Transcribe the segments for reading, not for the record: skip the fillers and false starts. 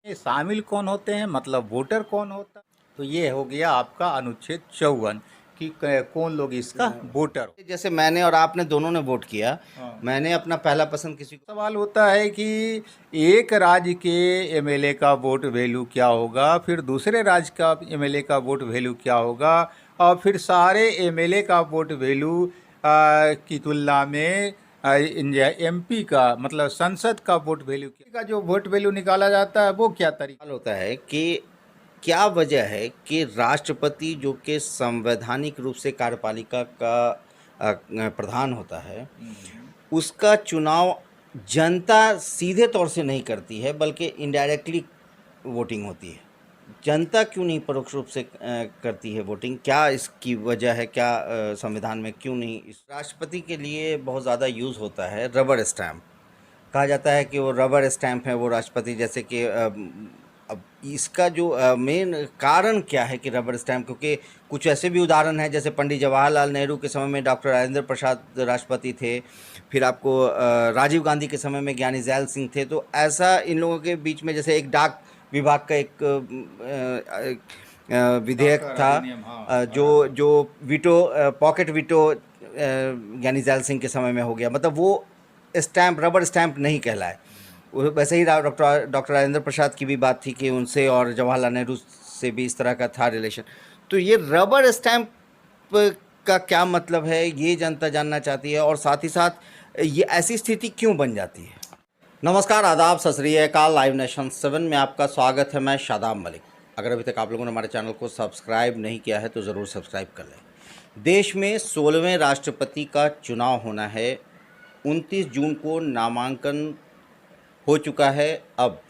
ये शामिल कौन होते हैं, मतलब वोटर कौन होता है। तो ये हो गया आपका अनुच्छेद 54 कि कौन लोग इसका वोटर हो। जैसे मैंने और आपने दोनों ने वोट किया, हाँ। मैंने अपना पहला पसंद किसी को। सवाल होता है कि एक राज्य के एमएलए का वोट वैल्यू क्या होगा, फिर दूसरे राज्य का एमएलए का वोट वैल्यू क्या होगा, और फिर सारे एमएलए का वोट वैल्यू की तुलना में एमपी का मतलब संसद का वोट वैल्यू का जो वोट वैल्यू निकाला जाता है वो क्या तरीका सवाल होता है कि क्या वजह है कि राष्ट्रपति जो कि संवैधानिक रूप से कार्यपालिका का प्रधान होता है, उसका चुनाव जनता सीधे तौर से नहीं करती है बल्कि इनडायरेक्टली वोटिंग होती है। जनता क्यों नहीं परोक्ष रूप से करती है वोटिंग? क्या इसकी वजह है? क्या संविधान में क्यों नहीं? इस राष्ट्रपति के लिए बहुत ज़्यादा यूज़ होता है रबर स्टैम्प। कहा जाता है कि वो रबर स्टैम्प है वो राष्ट्रपति, जैसे कि अब इसका जो मेन कारण क्या है कि रबर स्टैम्प, क्योंकि कुछ ऐसे भी उदाहरण हैं जैसे पंडित जवाहरलाल नेहरू के समय में डॉक्टर राजेंद्र प्रसाद राष्ट्रपति थे, फिर आपको राजीव गांधी के समय में ज्ञानी जैल सिंह थे। तो ऐसा इन लोगों के बीच में जैसे एक डाक विभाग का एक विधेयक था, जो वीटो पॉकेट वीटो ज्ञानी जैल सिंह के समय में हो गया, मतलब वो स्टैम्प रबर स्टैम्प नहीं कहलाए। वैसे ही डॉक्टर राजेंद्र प्रसाद की भी बात थी कि उनसे और जवाहरलाल नेहरू से भी इस तरह का था रिलेशन। तो ये रबर स्टैम्प का क्या मतलब है, ये जनता जानना चाहती है, और साथ ही साथ ये ऐसी स्थिति क्यों बन जाती है। नमस्कार, आदाब, सत श्री अकाल। लाइव नेशन 7 में आपका स्वागत है। मैं शादाब मलिक। अगर अभी तक आप लोगों ने हमारे चैनल को सब्सक्राइब नहीं किया है तो ज़रूर सब्सक्राइब कर लें। देश में 16वें राष्ट्रपति का चुनाव होना है। 29 जून को नामांकन हो चुका है। अब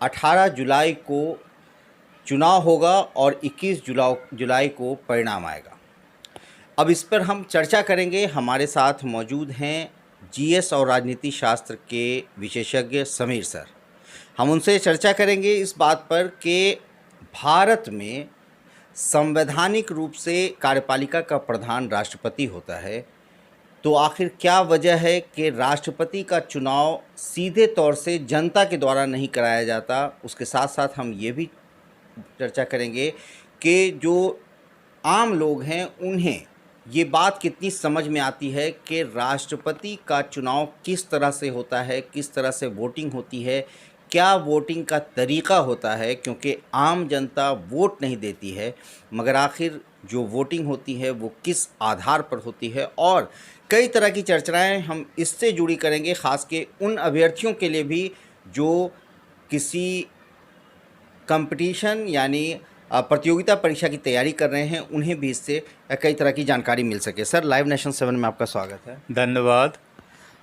18 जुलाई को चुनाव होगा और 21 जुलाई को परिणाम आएगा। अब इस पर हम चर्चा करेंगे। हमारे साथ मौजूद हैं जीएस और राजनीति शास्त्र के विशेषज्ञ समीर सर। हम उनसे चर्चा करेंगे इस बात पर कि भारत में संवैधानिक रूप से कार्यपालिका का प्रधान राष्ट्रपति होता है, तो आखिर क्या वजह है कि राष्ट्रपति का चुनाव सीधे तौर से जनता के द्वारा नहीं कराया जाता। उसके साथ साथ हम ये भी चर्चा करेंगे कि जो आम लोग हैं उन्हें ये बात कितनी समझ में आती है कि राष्ट्रपति का चुनाव किस तरह से होता है, किस तरह से वोटिंग होती है, क्या वोटिंग का तरीक़ा होता है, क्योंकि आम जनता वोट नहीं देती है, मगर आखिर जो वोटिंग होती है वो किस आधार पर होती है, और कई तरह की चर्चाएं हम इससे जुड़ी करेंगे, ख़ास के उन अभ्यर्थियों के लिए भी जो किसी कंपटीशन यानी प्रतियोगिता परीक्षा की तैयारी कर रहे हैं, उन्हें भी इससे कई तरह की जानकारी मिल सके। सर, लाइव नेशन 7 में आपका स्वागत है। धन्यवाद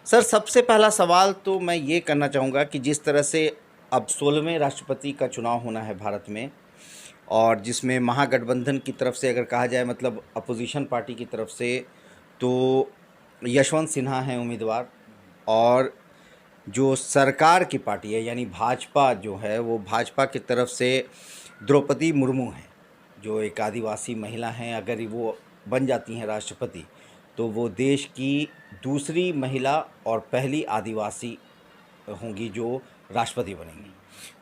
सर, सबसे पहला सवाल तो मैं ये करना चाहूँगा कि जिस तरह से अब 16वें राष्ट्रपति का चुनाव होना है भारत में, और जिसमें महागठबंधन की तरफ से अगर कहा जाए, मतलब अपोजिशन पार्टी की तरफ से, तो यशवंत सिन्हा हैं उम्मीदवार, और जो सरकार की पार्टी है यानी भाजपा जो है, वो भाजपा की तरफ से द्रौपदी मुर्मू हैं, जो एक आदिवासी महिला हैं। अगर वो बन जाती हैं राष्ट्रपति तो वो देश की दूसरी महिला और पहली आदिवासी होंगी जो राष्ट्रपति बनेंगी।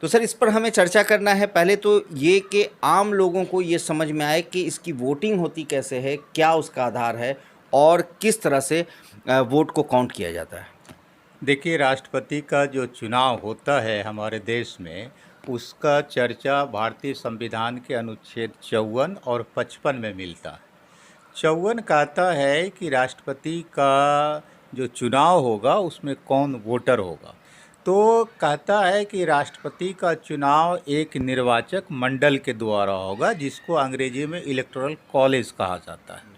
तो सर, इस पर हमें चर्चा करना है। पहले तो ये कि आम लोगों को ये समझ में आए कि इसकी वोटिंग होती कैसे है, क्या उसका आधार है, और किस तरह से वोट को काउंट किया जाता है। देखिए, राष्ट्रपति का जो चुनाव होता है हमारे देश में, उसका चर्चा भारतीय संविधान के अनुच्छेद 54 और 55 में मिलता है। 54 कहता है कि राष्ट्रपति का जो चुनाव होगा उसमें कौन वोटर होगा। तो कहता है कि राष्ट्रपति का चुनाव एक निर्वाचक मंडल के द्वारा होगा, जिसको अंग्रेजी में इलेक्टोरल कॉलेज कहा जाता है।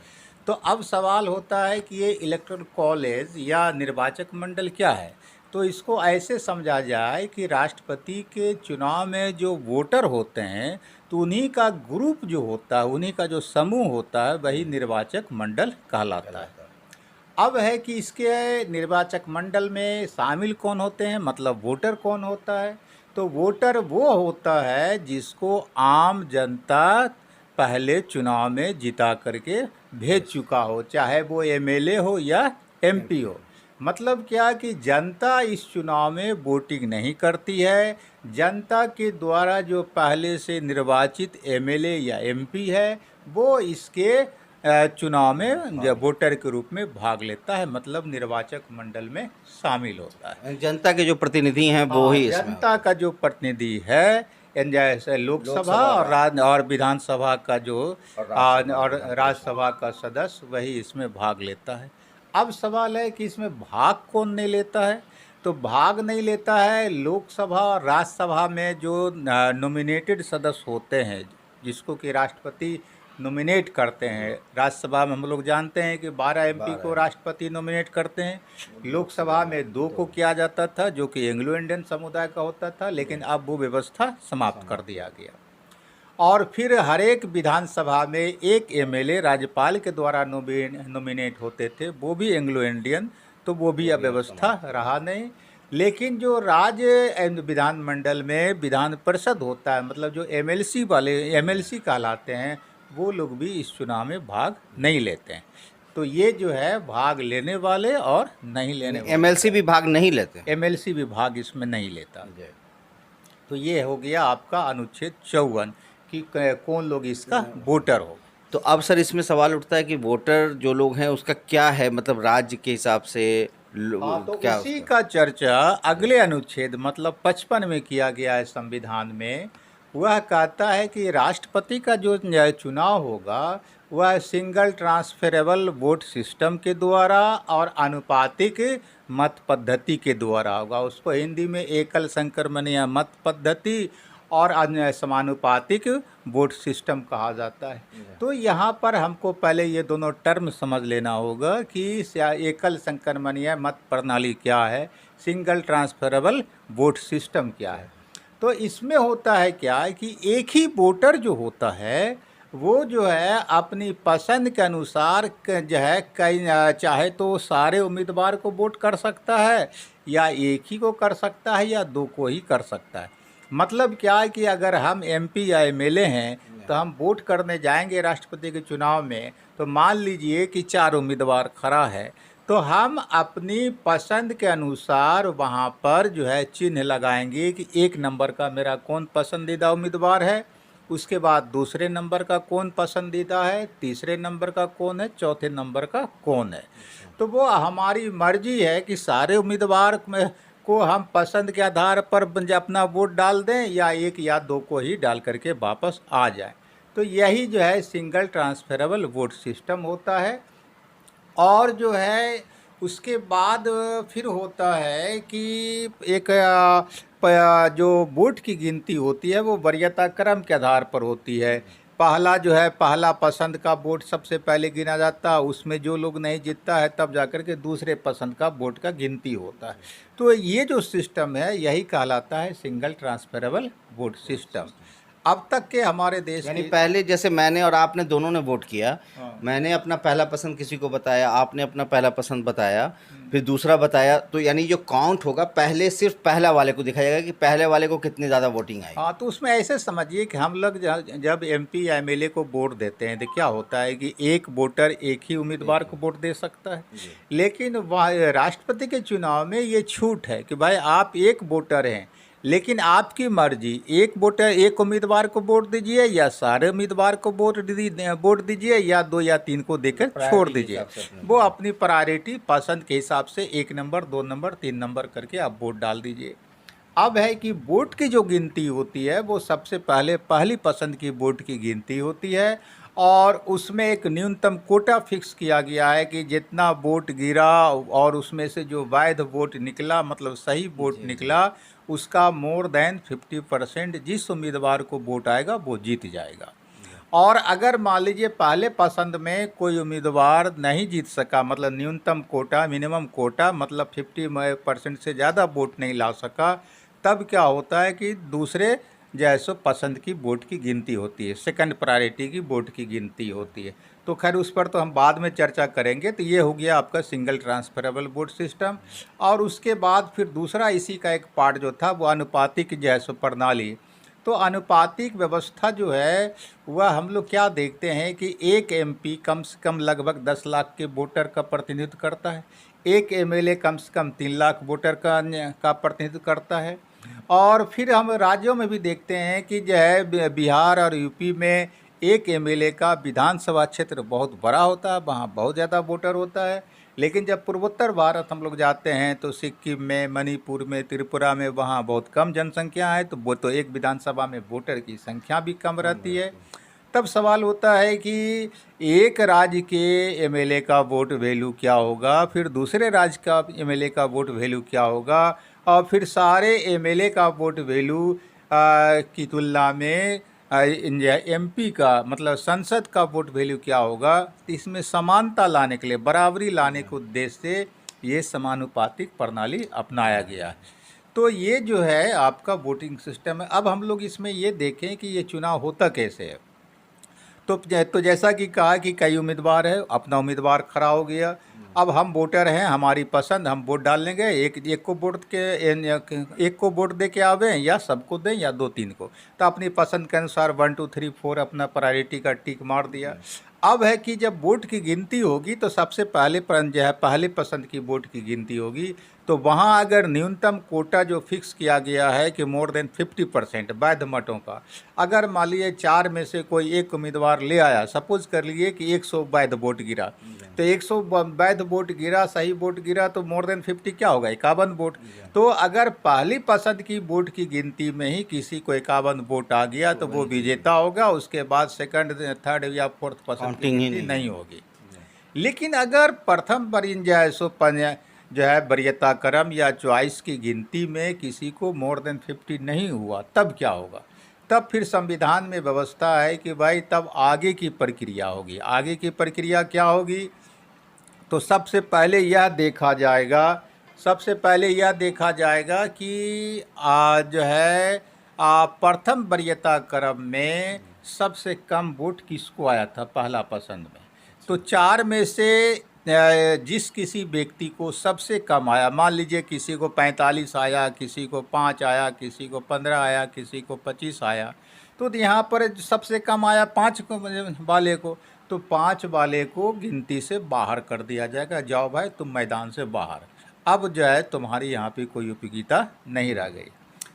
तो अब सवाल होता है कि ये इलेक्टोरल कॉलेज या निर्वाचक मंडल क्या है। तो इसको ऐसे समझा जाए कि राष्ट्रपति के चुनाव में जो वोटर होते हैं, तो उन्हीं का ग्रुप जो होता है, उन्हीं का जो समूह होता है, वही निर्वाचक मंडल कहलाता है। अब है कि इसके निर्वाचक मंडल में शामिल कौन होते हैं, मतलब वोटर कौन होता है। तो वोटर वो होता है जिसको आम जनता पहले चुनाव में जिता करके भेज चुका हो, चाहे वो एमएलए हो या एमपी हो। मतलब क्या कि जनता इस चुनाव में वोटिंग नहीं करती है। जनता के द्वारा जो पहले से निर्वाचित एमएलए या एमपी है वो इसके चुनाव में वोटर के रूप में भाग लेता है, मतलब निर्वाचक मंडल में शामिल होता है। जनता के जो प्रतिनिधि हैं वो ही इसमें जनता का जो प्रतिनिधि है, जैसे लोकसभा और विधानसभा का जो और राज्यसभा का सदस्य, वही इसमें भाग लेता है। अब सवाल है कि इसमें भाग कौन नहीं लेता है। तो भाग नहीं लेता है लोकसभा और राज्यसभा में जो नॉमिनेटेड सदस्य होते हैं, जिसको कि राष्ट्रपति नॉमिनेट करते हैं। राज्यसभा में हम लोग जानते हैं कि 12 एमपी को राष्ट्रपति नॉमिनेट करते हैं। लोकसभा में 2 को किया जाता था, जो कि एंग्लो इंडियन समुदाय का होता था, लेकिन अब वो व्यवस्था समाप्त कर दिया गया। और फिर हर एक विधानसभा में एक एमएलए राज्यपाल के द्वारा नॉमिनेट होते थे, वो भी एंग्लो इंडियन, तो वो भी अब व्यवस्था रहा नहीं। लेकिन जो राज्य विधानमंडल में विधान परिषद होता है, मतलब जो एमएलसी कहलाते हैं, वो लोग भी इस चुनाव में भाग नहीं लेते हैं। तो ये जो है भाग लेने वाले और नहीं लेने वाले, एमएलसी भी भाग नहीं लेते, एमएलसी भी भाग इसमें नहीं लेता। तो ये हो गया आपका अनुच्छेद 54 कि कौन लोग इसका वोटर हो। तो अब सर इसमें सवाल उठता है कि वोटर जो लोग हैं उसका क्या है, मतलब राज्य के हिसाब से तो क्या उसी का चर्चा अगले अनुच्छेद मतलब 55 में किया गया है संविधान में। वह कहता है कि राष्ट्रपति का जो चुनाव होगा वह सिंगल ट्रांसफरेबल वोट सिस्टम के द्वारा और आनुपातिक मत पद्धति के द्वारा होगा। उसको हिंदी में एकल संक्रमणीय मत पद्धति और अन्य समानुपातिक वोट सिस्टम कहा जाता है। तो यहाँ पर हमको पहले ये दोनों टर्म समझ लेना होगा कि एकल संक्रमणीय मत प्रणाली क्या है, सिंगल ट्रांसफरेबल वोट सिस्टम क्या है। तो इसमें होता है क्या है कि एक ही वोटर जो होता है वो जो है अपनी पसंद के अनुसार जो है कई चाहे तो सारे उम्मीदवार को वोट कर सकता है, या एक ही को कर सकता है, या 2 को ही कर सकता है। मतलब क्या है कि अगर हम एमपी या एमएलए हैं तो हम वोट करने जाएंगे राष्ट्रपति के चुनाव में, तो मान लीजिए कि 4 उम्मीदवार खड़ा है, तो हम अपनी पसंद के अनुसार वहाँ पर जो है चिन्ह लगाएंगे कि 1 नंबर का मेरा कौन पसंदीदा उम्मीदवार है, उसके बाद दूसरे नंबर का कौन पसंदीदा है, तीसरे नंबर का कौन है, चौथे नंबर का कौन है। तो वो हमारी मर्जी है कि सारे उम्मीदवार में को हम पसंद के आधार पर अपना वोट डाल दें, या 1 या 2 को ही डाल करके वापस आ जाए। तो यही जो है सिंगल ट्रांसफरेबल वोट सिस्टम होता है। और जो है उसके बाद फिर होता है कि एक जो वोट की गिनती होती है वो वरीयता क्रम के आधार पर होती है। पहला जो है पहला पसंद का वोट सबसे पहले गिना जाता है, उसमें जो लोग नहीं जीतता है तब जाकर के दूसरे पसंद का वोट का गिनती होता है। तो ये जो सिस्टम है यही कहलाता है सिंगल ट्रांसफरेबल वोट सिस्टम। अब तक के हमारे देश यानी पहले जैसे मैंने और आपने दोनों ने वोट किया, हाँ। मैंने अपना पहला पसंद किसी को बताया, आपने अपना पहला पसंद बताया, फिर दूसरा बताया, तो यानी जो काउंट होगा पहले सिर्फ पहला वाले को दिखाया जाएगा कि पहले वाले को कितनी ज़्यादा वोटिंग आई। हाँ, तो उसमें ऐसे समझिए कि हम लोग जब एमपी या एमएलए को वोट देते हैं तो क्या होता है कि एक वोटर एक ही उम्मीदवार को वोट दे सकता है। लेकिन राष्ट्रपति के चुनाव में ये छूट है कि भाई आप एक वोटर हैं, लेकिन आपकी मर्जी, एक वोटर एक उम्मीदवार को वोट दीजिए, या सारे उम्मीदवार को वोट दीजिए, या 2 या 3 को देकर छोड़ दीजिए। वो अपनी प्रायोरिटी पसंद के हिसाब से 1 नंबर 2 नंबर 3 नंबर करके आप वोट डाल दीजिए। अब है कि वोट की जो गिनती होती है वो सबसे पहले पहली पसंद की वोट की गिनती होती है, और उसमें एक न्यूनतम कोटा फिक्स किया गया है कि जितना वोट गिरा और उसमें से जो वैध वोट निकला, मतलब सही वोट निकला, उसका मोर देन 50% जिस उम्मीदवार को वोट आएगा वो जीत जाएगा। और अगर मान लीजिए पहले पसंद में कोई उम्मीदवार नहीं जीत सका, मतलब न्यूनतम कोटा मिनिमम कोटा मतलब 50% से ज़्यादा वोट नहीं ला सका, तब क्या होता है कि दूसरे जैसो पसंद की वोट की गिनती होती है, सेकंड प्रायोरिटी की वोट की गिनती होती है। तो खैर उस पर तो हम बाद में चर्चा करेंगे। तो ये हो गया आपका सिंगल ट्रांसफरेबल वोट सिस्टम। और उसके बाद फिर दूसरा इसी का एक पार्ट जो था वो अनुपातिक जैसो प्रणाली। तो अनुपातिक व्यवस्था जो है वह हम लोग क्या देखते हैं कि एक एमपी कम से कम लगभग 10 लाख के वोटर का प्रतिनिधित्व करता है। एक एमएलए कम से कम 3 लाख वोटर का प्रतिनिधित्व करता है। और फिर हम राज्यों में भी देखते हैं कि जो है बिहार और यूपी में एक एमएलए का विधानसभा क्षेत्र बहुत बड़ा होता है, वहाँ बहुत ज़्यादा वोटर होता है। लेकिन जब पूर्वोत्तर भारत हम लोग जाते हैं तो सिक्किम में, मणिपुर में, त्रिपुरा में वहाँ बहुत कम जनसंख्या है, तो वो तो एक विधानसभा में वोटर की संख्या भी कम रहती है। तब सवाल होता है कि एक राज्य के एमएलए का वोट वैल्यू क्या होगा, फिर दूसरे राज्य का एमएलए का वोट वैल्यू क्या होगा, और फिर सारे एमएलए का वोट वैल्यू की तुलना में एमपी का मतलब संसद का वोट वैल्यू क्या होगा। तो इसमें समानता लाने के लिए, बराबरी लाने के उद्देश्य से ये समानुपातिक प्रणाली अपनाया गया है। तो ये जो है आपका वोटिंग सिस्टम है। अब हम लोग इसमें ये देखें कि ये चुनाव होता कैसे है। तो जैसा कि कहा कि कई उम्मीदवार है, अपना उम्मीदवार खड़ा हो गया। अब हम वोटर हैं, हमारी पसंद, हम वोट डालने गए, एक को वोट दे के आवे, या सबको दें या 2-3 को। तो अपनी पसंद के अनुसार 1 2 3 4 अपना प्रायोरिटी का टिक मार दिया। अब है कि जब वोट की गिनती होगी तो सबसे पहले जो है पहले पसंद की वोट की गिनती होगी। तो वहाँ अगर न्यूनतम कोटा जो फिक्स किया गया है कि मोर देन 50% वैध मतों का, अगर मान लीजिए 4 में से कोई एक उम्मीदवार ले आया, सपोज कर लिए कि 100 वैध वोट गिरा, तो 100 वैध वोट गिरा, सही वोट गिरा, तो मोर देन 50 क्या होगा, 51 वोट। तो अगर पहली पसंद की वोट की गिनती में ही किसी को 51 वोट आ गया तो वो विजेता होगा। उसके बाद सेकंड, थर्ड या फोर्थ पसंद की गिनती नहीं होगी। लेकिन अगर प्रथम जो है वरीयता क्रम या चॉइस की गिनती में किसी को मोर देन 50 नहीं हुआ, तब क्या होगा। तब फिर संविधान में व्यवस्था है कि भाई तब आगे की प्रक्रिया होगी। आगे की प्रक्रिया क्या होगी, तो सबसे पहले यह देखा जाएगा कि जो है प्रथम वरीयता क्रम में सबसे कम वोट किसको आया था पहला पसंद में। तो 4 में से जिस किसी व्यक्ति को सबसे कम आया, मान लीजिए किसी को 45 आया, किसी को 5 आया, किसी को 15 आया, किसी को 25 आया, तो यहाँ पर सबसे कम आया 5 वाले को, तो 5 वाले को गिनती से बाहर कर दिया जाएगा। जाओ भाई तुम मैदान से बाहर, अब जो है तुम्हारी यहाँ पे कोई उपयोगिता नहीं रह गई।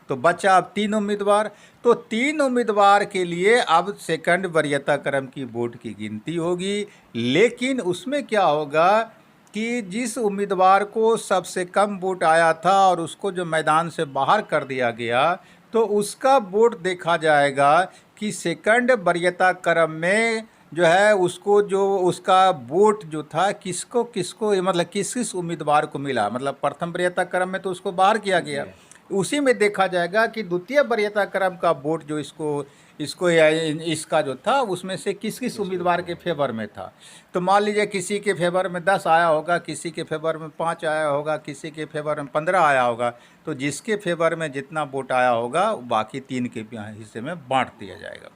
तो बचा अब 3 उम्मीदवार। तो 3 उम्मीदवार के लिए अब सेकंड वरीयता क्रम की वोट की गिनती होगी। लेकिन उसमें क्या होगा कि जिस उम्मीदवार को सबसे कम वोट आया था और उसको जो मैदान से बाहर कर दिया गया, तो उसका वोट देखा जाएगा कि सेकंड वरीयता क्रम में जो है उसको जो उसका वोट जो था किसको मतलब किस उम्मीदवार को मिला। मतलब प्रथम वरीयता क्रम में तो उसको बाहर किया गया, उसी में देखा जाएगा कि द्वितीय वरीयता क्रम का वोट जो इसका जो था उसमें से किस उम्मीदवार के फेवर में था। तो मान लीजिए किसी के फेवर में 10 आया होगा, किसी के फेवर में 5 आया होगा, किसी के फेवर में 15 आया होगा। तो जिसके फेवर में जितना वोट आया होगा बाकी 3 के हिस्से में बांट दिया जाएगा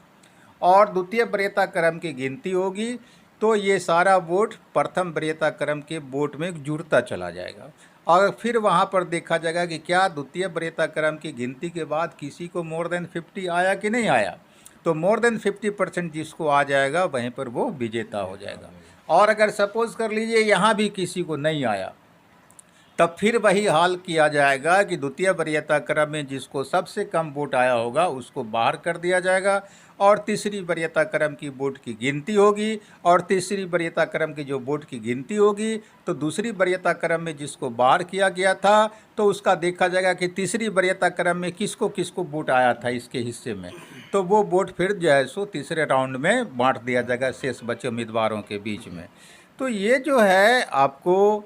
और द्वितीय वरीयता क्रम की गिनती होगी। तो ये सारा वोट प्रथम वरीयता क्रम के वोट में जुड़ता चला जाएगा और फिर वहाँ पर देखा जाएगा कि क्या द्वितीय वरीयता क्रम की गिनती के बाद किसी को मोर देन 50 आया कि नहीं आया। तो मोर देन 50% जिसको आ जाएगा वहीं पर वो विजेता हो जाएगा। और अगर सपोज कर लीजिए यहाँ भी किसी को नहीं आया, तब फिर वही हाल किया जाएगा कि द्वितीय वरीयता क्रम में जिसको सबसे कम वोट आया होगा उसको बाहर कर दिया जाएगा और तीसरी वरीयता क्रम की वोट की गिनती होगी। और तीसरी वरीयता क्रम की जो वोट की गिनती होगी तो दूसरी वरीयता क्रम में जिसको बाहर किया गया था तो उसका देखा जाएगा कि तीसरी वरीयता क्रम में किसको वोट आया था इसके हिस्से में, तो वो वोट फिर जो है सो तीसरे राउंड में बांट दिया जाएगा शेष बचे उम्मीदवारों के बीच में। तो ये जो है आपको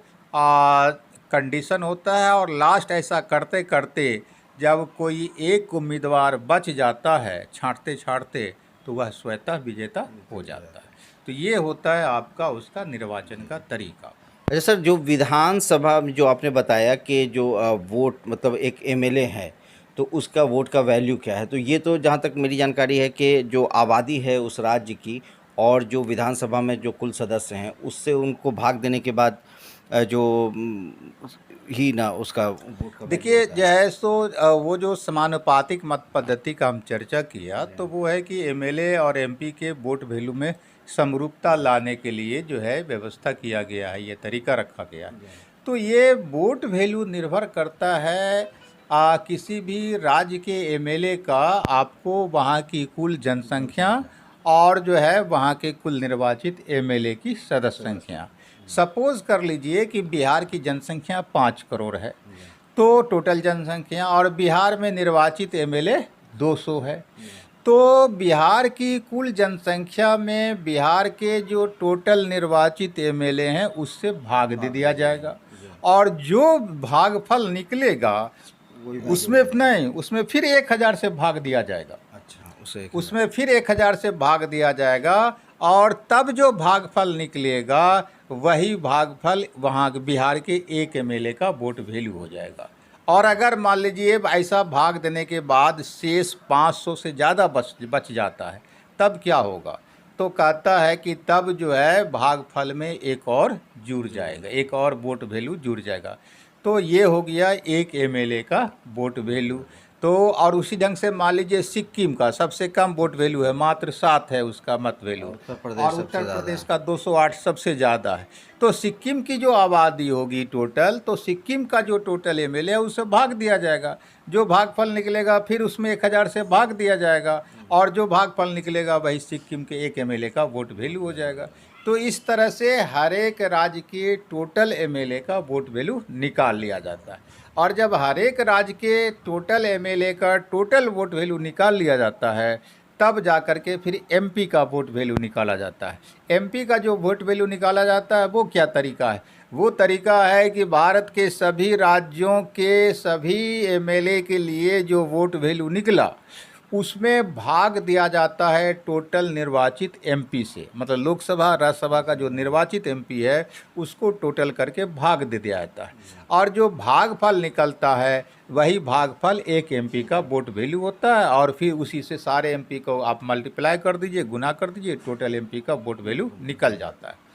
कंडीशन होता है। और लास्ट ऐसा करते करते जब कोई एक उम्मीदवार बच जाता है छांटते छांटते, तो वह स्वतः विजेता हो जाता है। तो ये होता है आपका उसका निर्वाचन का तरीका। अच्छा सर, जो विधानसभा में जो आपने बताया कि जो वोट मतलब एक एमएलए है तो उसका वोट का वैल्यू क्या है, तो ये तो जहाँ तक मेरी जानकारी है कि जो आबादी है उस राज्य की और जो विधानसभा में जो कुल सदस्य हैं उससे उनको भाग देने के बाद जो ही ना उसका वोट का देखिए जो है सो वो जो समानुपातिक मत पद्धति का हम चर्चा किया, तो वो है कि एमएलए और एमपी के वोट वैल्यू में समरूपता लाने के लिए जो है व्यवस्था किया गया है, ये तरीका रखा गया। तो ये वोट वैल्यू निर्भर करता है किसी भी राज्य के एमएलए का, आपको वहाँ की कुल जनसंख्या और जो है वहाँ के कुल निर्वाचित एमएलए की सदस्य संख्या। सपोज कर लीजिए कि बिहार की जनसंख्या 5 करोड़ है, तो टोटल जनसंख्या, और बिहार में निर्वाचित एमएलए 200 है, तो बिहार की कुल जनसंख्या में बिहार के जो टोटल निर्वाचित एमएलए हैं उससे भाग दे दिया जाएगा, और जो भागफल निकलेगा उसमें नहीं, उसमें फिर 1000 से भाग दिया जाएगा। अच्छा, उसमें फिर 1000 से भाग दिया जाएगा, और तब जो भागफल निकलेगा वही भागफल वहाँ बिहार के एक एमएलए का वोट वैल्यू हो जाएगा। और अगर मान लीजिए ऐसा भाग देने के बाद शेष 500 से ज़्यादा बच जाता है, तब क्या होगा? तो कहता है कि तब जो है भागफल में एक और जुड़ जाएगा, एक और वोट वैल्यू जुड़ जाएगा। तो ये हो गया एक एमएलए का वोट वैल्यू। तो और उसी ढंग से मान लीजिए सिक्किम का सबसे कम वोट वैल्यू है, मात्र 7 है उसका मत वैल्यू, और उत्तर प्रदेश का 208 सबसे ज़्यादा है। तो सिक्किम की जो आबादी होगी टोटल, तो सिक्किम का जो टोटल एमएलए है उससे भाग दिया जाएगा, जो भागफल निकलेगा फिर उसमें 1000 से भाग दिया जाएगा, और जो भागफल निकलेगा वही सिक्किम के एक एमएलए का वोट वैल्यू हो जाएगा। तो इस तरह से हर एक राज्य के टोटल एमएलए का वोट वैल्यू निकाल लिया जाता है, और जब हर एक राज्य के टोटल एमएलए का टोटल वोट वैल्यू निकाल लिया जाता है, तब जा कर के फिर एमपी का वोट वैल्यू निकाला जाता है। एमपी का जो वोट वैल्यू निकाला जाता है वो क्या तरीका है? वो तरीका है कि भारत के सभी राज्यों के सभी एमएलए के लिए जो वोट वैल्यू निकला उसमें भाग दिया जाता है टोटल निर्वाचित एमपी से, मतलब लोकसभा राज्यसभा का जो निर्वाचित एमपी है उसको टोटल करके भाग दे दिया जाता है, और जो भागफल निकलता है वही भागफल एक एमपी का वोट वैल्यू होता है, और फिर उसी से सारे एमपी को आप मल्टीप्लाई कर दीजिए, गुना कर दीजिए, टोटल एमपी का वोट वैल्यू निकल जाता है।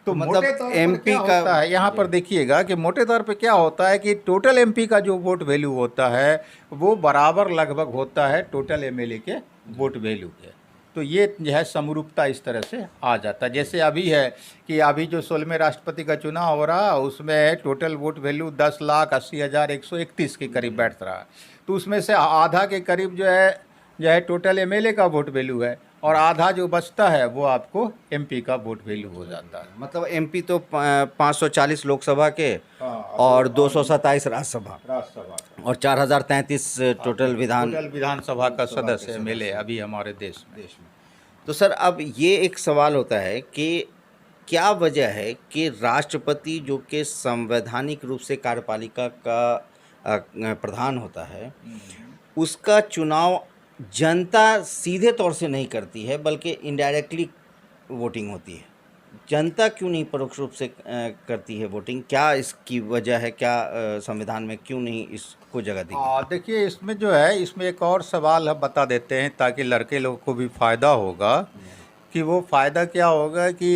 तो मतलब एमपी का होता है, यहाँ पर देखिएगा कि मोटे तौर पे क्या होता है कि टोटल एमपी का जो वोट वैल्यू होता है वो बराबर लगभग होता है टोटल एमएलए के वोट वैल्यू के। तो ये जो है समरूपता इस तरह से आ जाता है। जैसे अभी है कि अभी जो 16वें राष्ट्रपति का चुनाव हो रहा है उसमें टोटल वोट वैल्यू 10,80,131 के करीब बैठ रहा है, तो उसमें से आधा के करीब जो है टोटल एमएलए का वोट वैल्यू है, और आधा जो बचता है वो आपको एमपी का वोट वैल्यू हो जाता है। मतलब एमपी तो 540 लोकसभा के और 227 राज्यसभा और 4033 टोटल विधानसभा का सदस्य एमएलए अभी हमारे देश में। तो सर अब ये एक सवाल होता है कि क्या वजह है कि राष्ट्रपति जो कि संवैधानिक रूप से कार्यपालिका का प्रधान होता है, उसका चुनाव जनता सीधे तौर से नहीं करती है बल्कि इनडायरेक्टली वोटिंग होती है? जनता क्यों नहीं परोक्ष रूप से करती है वोटिंग? क्या इसकी वजह है? क्या संविधान में क्यों नहीं इसको जगह दी? देखिए इसमें जो है, इसमें एक और सवाल हम बता देते हैं ताकि लड़के लोगों को भी फ़ायदा होगा। कि वो फ़ायदा क्या होगा कि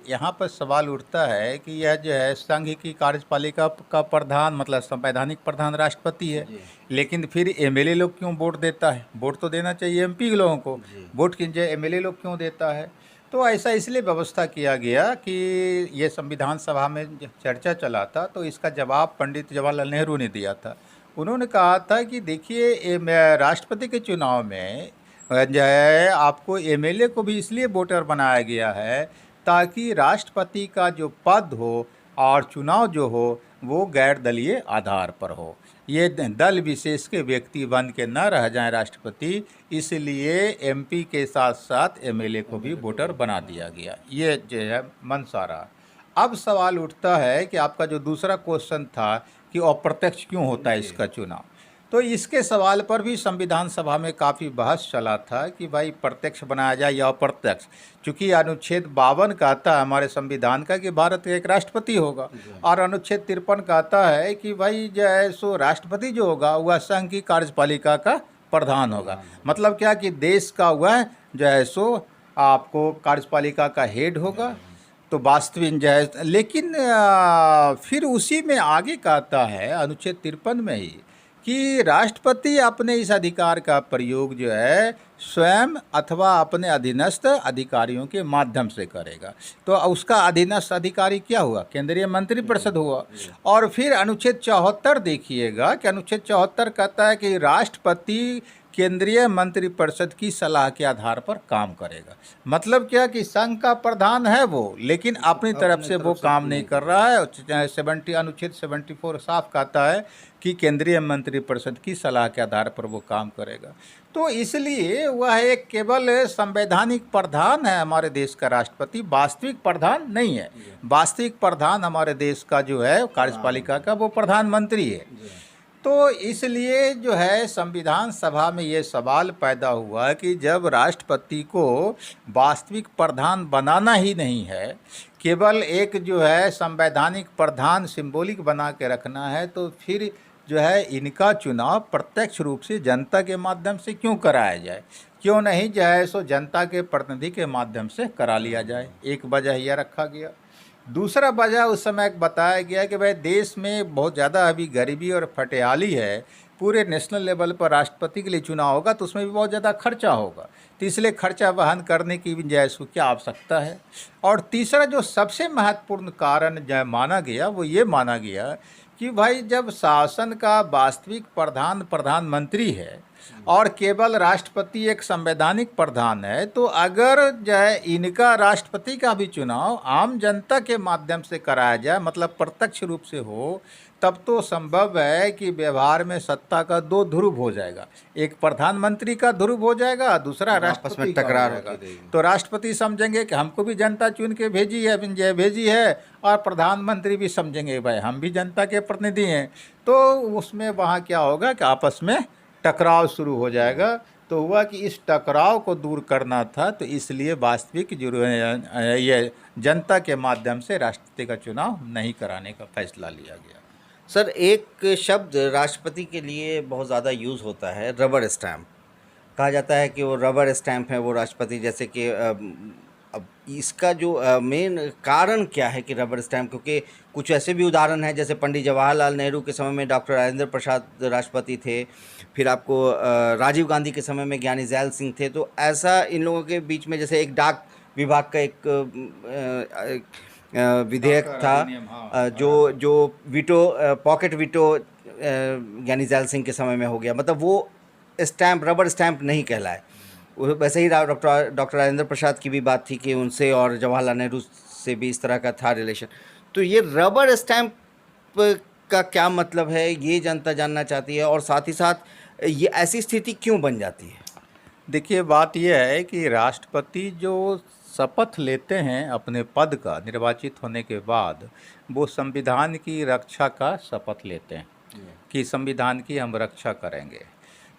यहाँ पर सवाल उठता है कि यह जो है संघ की कार्यपालिका का प्रधान, मतलब संवैधानिक प्रधान राष्ट्रपति है, लेकिन फिर एमएलए लोग क्यों वोट देता है? वोट तो देना चाहिए एमपी लोगों को, वोट की जगह एमएलए लोग क्यों देता है? तो ऐसा इसलिए व्यवस्था किया गया कि ये संविधान सभा में चर्चा चला था, तो इसका जवाब पंडित जवाहरलाल नेहरू ने दिया था। उन्होंने कहा था कि देखिए राष्ट्रपति के चुनाव में जो है आपको एमएलए को भी इसलिए वोटर बनाया गया है ताकि राष्ट्रपति का जो पद हो और चुनाव जो हो वो गैर दलीय आधार पर हो, ये दल विशेष के व्यक्ति बन के न रह जाएं राष्ट्रपति, इसलिए एमपी के साथ साथ एमएलए को भी वोटर बना दिया गया। ये जो है मंशा रहा। अब सवाल उठता है कि आपका जो दूसरा क्वेश्चन था कि अप्रत्यक्ष क्यों होता है इसका चुनाव, तो इसके सवाल पर भी संविधान सभा में काफ़ी बहस चला था कि भाई प्रत्यक्ष बनाया जाए या अप्रत्यक्ष, चूँकि अनुच्छेद 52 कहता है हमारे संविधान का कि भारत का एक राष्ट्रपति होगा, और अनुच्छेद 53 कहता है कि भाई जो है सो राष्ट्रपति जो होगा वह संघ की कार्यपालिका का प्रधान होगा। मतलब क्या कि देश का वह जो है सो आपको कार्यपालिका का हेड होगा। तो वास्तविक जो है, लेकिन फिर उसी में आगे कहता है अनुच्छेद 53 में ही कि राष्ट्रपति अपने इस अधिकार का प्रयोग जो है स्वयं अथवा अपने अधीनस्थ अधिकारियों के माध्यम से करेगा। तो उसका अधीनस्थ अधिकारी क्या हुआ? केंद्रीय मंत्रिपरिषद हुआ। और फिर अनुच्छेद 74 देखिएगा कि अनुच्छेद 74 कहता है कि राष्ट्रपति केंद्रीय मंत्रिपरिषद की सलाह के आधार पर काम करेगा। मतलब क्या कि संघ का प्रधान है वो, लेकिन अपनी तरफ से वो काम नहीं कर रहा है। अनुच्छेद 74 साफ कहता है कि केंद्रीय मंत्रिपरिषद की सलाह के आधार पर वो काम करेगा। तो इसलिए वह एक केवल संवैधानिक प्रधान है हमारे देश का राष्ट्रपति, वास्तविक प्रधान नहीं है। वास्तविक प्रधान हमारे देश का जो है कार्यपालिका का वो प्रधानमंत्री है। तो इसलिए जो है संविधान सभा में ये सवाल पैदा हुआ कि जब राष्ट्रपति को वास्तविक प्रधान बनाना ही नहीं है, केवल एक जो है संवैधानिक प्रधान सिंबॉलिक बना के रखना है, तो फिर जो है इनका चुनाव प्रत्यक्ष रूप से जनता के माध्यम से क्यों कराया जाए? क्यों नहीं जो है सो जनता के प्रतिनिधि के माध्यम से करा लिया जाए? एक वजह यह रखा गया। दूसरा वजह उस समय बताया गया कि भाई देश में बहुत ज़्यादा अभी गरीबी और फटेहाली है, पूरे नेशनल लेवल पर राष्ट्रपति के लिए चुनाव होगा तो उसमें भी बहुत ज़्यादा खर्चा होगा, तो इसलिए खर्चा वहन करने की भी जो इसको क्या आवश्यकता है। और तीसरा जो सबसे महत्वपूर्ण कारण जो माना गया वो ये माना गया कि भाई जब शासन का वास्तविक प्रधान प्रधानमंत्री है और केवल राष्ट्रपति एक संवैधानिक प्रधान है, तो अगर जो है इनका राष्ट्रपति का भी चुनाव आम जनता के माध्यम से कराया जाए, मतलब प्रत्यक्ष रूप से हो, तब तो संभव है कि व्यवहार में सत्ता का दो ध्रुव हो जाएगा। एक प्रधानमंत्री का ध्रुव हो जाएगा, दूसरा राष्ट्रपति का टकरार होगा। तो राष्ट्रपति समझेंगे कि हमको भी जनता चुन के भेजी है और प्रधानमंत्री भी समझेंगे भाई हम भी जनता के प्रतिनिधि हैं। तो उसमें वहाँ क्या होगा कि आपस में टकराव शुरू हो जाएगा। तो हुआ कि इस टकराव को दूर करना था, तो इसलिए वास्तविक जो ये जनता के माध्यम से राष्ट्रपति का चुनाव नहीं कराने का फैसला लिया गया। सर, एक शब्द राष्ट्रपति के लिए बहुत ज़्यादा यूज़ होता है, रबर स्टैम्प। कहा जाता है कि वो रबर स्टैम्प है वो राष्ट्रपति, जैसे कि अब इसका जो मेन कारण क्या है कि रबर स्टैम्प? क्योंकि कुछ ऐसे भी उदाहरण हैं, जैसे पंडित जवाहरलाल नेहरू के समय में डॉक्टर राजेंद्र प्रसाद राष्ट्रपति थे, फिर आपको राजीव गांधी के समय में ज्ञानी जैल सिंह थे। तो ऐसा इन लोगों के बीच में जैसे एक डाक विभाग का एक विधेयक था जो वीटो पॉकेट वीटो ज्ञानी जैल सिंह के समय में हो गया, मतलब वो स्टैम्प रबर स्टैम्प नहीं कहलाए। वैसे ही डॉक्टर राजेंद्र प्रसाद की भी बात थी कि उनसे और जवाहरलाल नेहरू से भी इस तरह का था रिलेशन। तो ये रबर स्टैम्प का क्या मतलब है, ये जनता जानना चाहती है, और साथ ही साथ ये ऐसी स्थिति क्यों बन जाती है? देखिए, बात यह है कि राष्ट्रपति जो शपथ लेते हैं अपने पद का निर्वाचित होने के बाद, वो संविधान की रक्षा का शपथ लेते हैं कि संविधान की हम रक्षा करेंगे।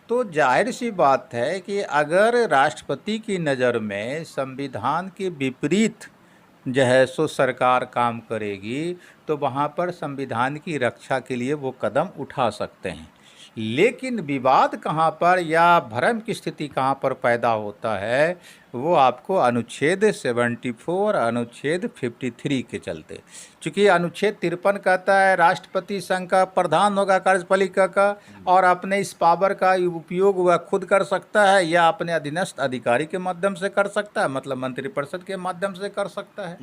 तो जाहिर सी बात है कि अगर राष्ट्रपति की नज़र में संविधान के विपरीत जो है सो सरकार काम करेगी, तो वहाँ पर संविधान की रक्षा के लिए वो कदम उठा सकते हैं। लेकिन विवाद कहाँ पर या भ्रम की स्थिति कहाँ पर पैदा होता है, वो आपको अनुच्छेद 74 अनुच्छेद 53 के चलते। चूँकि अनुच्छेद 53 कहता है राष्ट्रपति संघ का प्रधान होगा कार्यपालिका का, और अपने इस पावर का उपयोग वह खुद कर सकता है या अपने अधीनस्थ अधिकारी के माध्यम से कर सकता है, मतलब मंत्रिपरिषद के माध्यम से कर सकता है।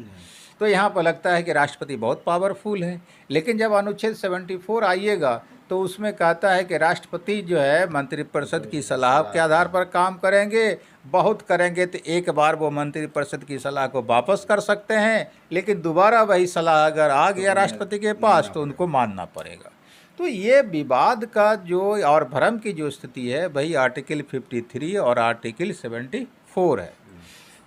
तो यहाँ पर लगता है कि राष्ट्रपति बहुत पावरफुल है। लेकिन जब अनुच्छेद 74 आइएगा तो उसमें कहता है कि राष्ट्रपति जो है मंत्रिपरिषद की सलाह के आधार पर काम करेंगे, बहुत करेंगे तो एक बार वो मंत्रिपरिषद की सलाह को वापस कर सकते हैं, लेकिन दोबारा वही सलाह अगर आ गया राष्ट्रपति के पास तो उनको मानना पड़ेगा। तो ये विवाद का जो और भ्रम की जो स्थिति है वही आर्टिकल 53 और आर्टिकल 74 है।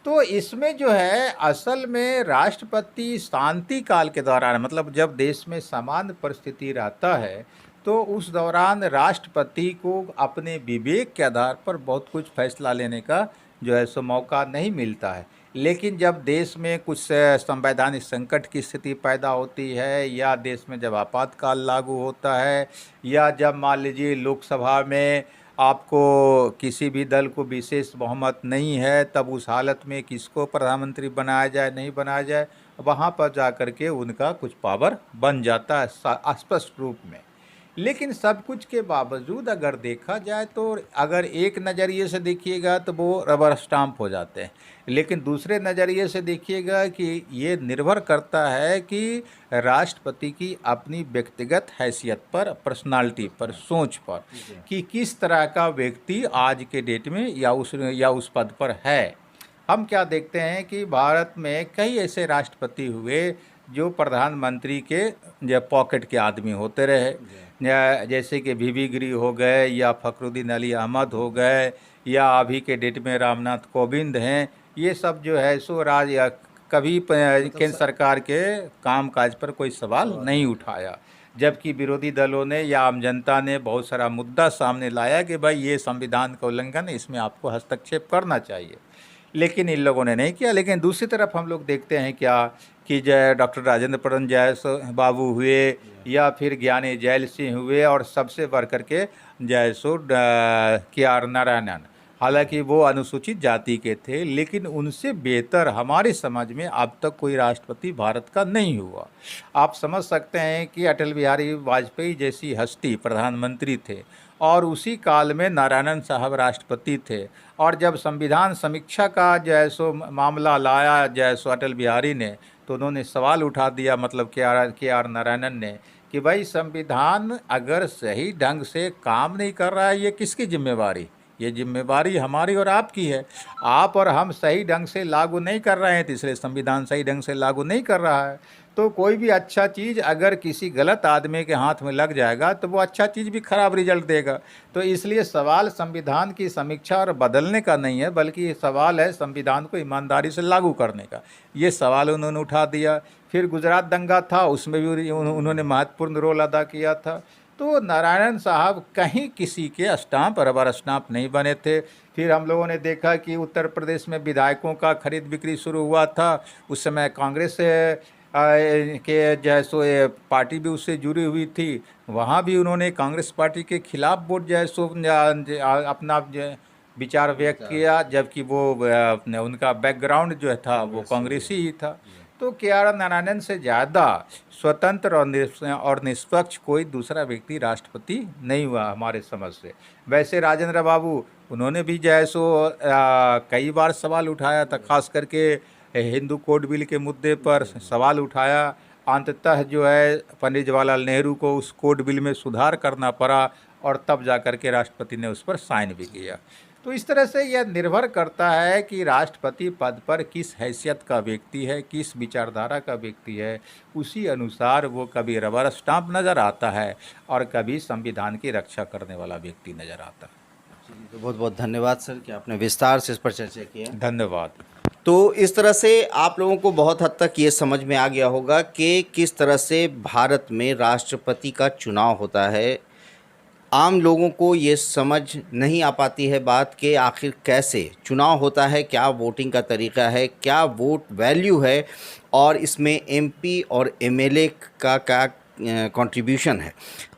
तो इसमें जो है असल में राष्ट्रपति शांति काल के दौरान, मतलब जब देश में सामान्य परिस्थिति रहता है, तो उस दौरान राष्ट्रपति को अपने विवेक के आधार पर बहुत कुछ फैसला लेने का जो है सो मौका नहीं मिलता है। लेकिन जब देश में कुछ संवैधानिक संकट की स्थिति पैदा होती है, या देश में जब आपातकाल लागू होता है, या जब मान लीजिए लोकसभा में आपको किसी भी दल को विशेष बहुमत नहीं है, तब उस हालत में किसको प्रधानमंत्री बनाया जाए नहीं बनाया जाए, वहाँ पर जा कर के उनका कुछ पावर बन जाता है स्पष्ट रूप में। लेकिन सब कुछ के बावजूद अगर देखा जाए तो अगर एक नज़रिए से देखिएगा तो वो रबर स्टाम्प हो जाते हैं, लेकिन दूसरे नज़रिए से देखिएगा कि ये निर्भर करता है कि राष्ट्रपति की अपनी व्यक्तिगत हैसियत पर, पर्सनालिटी पर, सोच पर, कि किस तरह का व्यक्ति आज के डेट में या उस पद पर है। हम क्या देखते हैं कि भारत में कई ऐसे राष्ट्रपति हुए जो प्रधानमंत्री के पॉकेट के आदमी होते रहे, जैसे कि बीबी गिरी हो गए, या फखरुद्दीन अली अहमद हो गए, या अभी के डेट में रामनाथ कोविंद हैं। ये सब जो है सो या कभी केंद्र सरकार के कामकाज पर कोई सवाल नहीं उठाया, जबकि विरोधी दलों ने या आम जनता ने बहुत सारा मुद्दा सामने लाया कि भाई ये संविधान का उल्लंघन है, इसमें आपको हस्तक्षेप करना चाहिए, लेकिन इन लोगों ने नहीं किया। लेकिन दूसरी तरफ हम लोग देखते हैं क्या कि जय डॉक्टर राजेंद्र प्रसाद बाबू हुए, या फिर ज्ञानी जैल सिंह हुए, और सबसे बढ़ करके के आर नारायणन, हालांकि वो अनुसूचित जाति के थे, लेकिन उनसे बेहतर हमारे समाज में अब तक कोई राष्ट्रपति भारत का नहीं हुआ। आप समझ सकते हैं कि अटल बिहारी वाजपेयी जैसी हस्ती प्रधानमंत्री थे, और उसी काल में नारायणन साहब राष्ट्रपति थे, और जब संविधान समीक्षा का जैसो मामला लाया जैसो अटल बिहारी ने, तो उन्होंने सवाल उठा दिया, मतलब के आर नारायणन ने, कि भाई संविधान अगर सही ढंग से काम नहीं कर रहा है, ये किसकी जिम्मेवारी? ये जिम्मेवारी हमारी और आपकी है। आप और हम सही ढंग से लागू नहीं कर रहे हैं, तो इसलिए संविधान सही ढंग से लागू नहीं कर रहा है। तो कोई भी अच्छा चीज़ अगर किसी गलत आदमी के हाथ में लग जाएगा तो वो अच्छा चीज़ भी खराब रिजल्ट देगा। तो इसलिए सवाल संविधान की समीक्षा और बदलने का नहीं है, बल्कि सवाल है संविधान को ईमानदारी से लागू करने का। ये सवाल उन्होंने उठा दिया। फिर गुजरात दंगा था, उसमें भी उन्होंने महत्वपूर्ण रोल अदा किया था। तो नारायणन साहब कहीं किसी के स्टाम्प, रबर स्टाम्प नहीं बने थे। फिर हम लोगों ने देखा कि उत्तर प्रदेश में विधायकों का खरीद बिक्री शुरू हुआ था। उस समय कांग्रेस के जैसो पार्टी भी उससे जुड़ी हुई थी, वहाँ भी उन्होंने कांग्रेस पार्टी के खिलाफ वोट जैसो अपना विचार व्यक्त किया, जबकि वो उनका बैकग्राउंड जो था वो कांग्रेसी ही था। तो के आर नारायणन से ज़्यादा स्वतंत्र और निष्पक्ष कोई दूसरा व्यक्ति राष्ट्रपति नहीं हुआ हमारे समझ से। वैसे राजेंद्र बाबू, उन्होंने भी जैसो कई बार सवाल उठाया था, खास करके हिंदू कोड बिल के मुद्दे पर सवाल उठाया। अंततः जो है पंडित जवाहरलाल नेहरू को उस कोड बिल में सुधार करना पड़ा, और तब जा कर के राष्ट्रपति ने उस पर साइन भी किया। तो इस तरह से यह निर्भर करता है कि राष्ट्रपति पद पर किस हैसियत का व्यक्ति है, किस विचारधारा का व्यक्ति है, उसी अनुसार वो कभी रबर स्टाम्प नज़र आता है और कभी संविधान की रक्षा करने वाला व्यक्ति नज़र आता है। तो बहुत बहुत धन्यवाद सर कि आपने विस्तार से इस पर चर्चा की है। धन्यवाद। तो इस तरह से आप लोगों को बहुत हद तक ये समझ में आ गया होगा कि किस तरह से भारत में राष्ट्रपति का चुनाव होता है। आम लोगों को ये समझ नहीं आ पाती है बात कि आखिर कैसे चुनाव होता है, क्या वोटिंग का तरीका है, क्या वोट वैल्यू है, और इसमें एमपी और एमएलए का क्या कंट्रीब्यूशन है।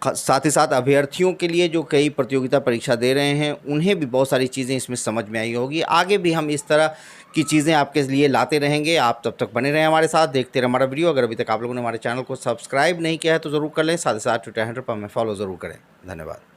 साथ ही साथ अभ्यर्थियों के लिए जो कई प्रतियोगिता परीक्षा दे रहे हैं, उन्हें भी बहुत सारी चीज़ें इसमें समझ में आई होगी। आगे भी हम इस तरह की चीज़ें आपके लिए लाते रहेंगे। आप तब तक बने रहें हमारे साथ, देखते रहें हमारा वीडियो। अगर अभी तक आप लोगों ने हमारे चैनल को सब्सक्राइब नहीं किया है तो ज़रूर कर लें, साथ ही साथ ट्विटर हैंडल पर हमें फॉलो ज़रूर करें। धन्यवाद।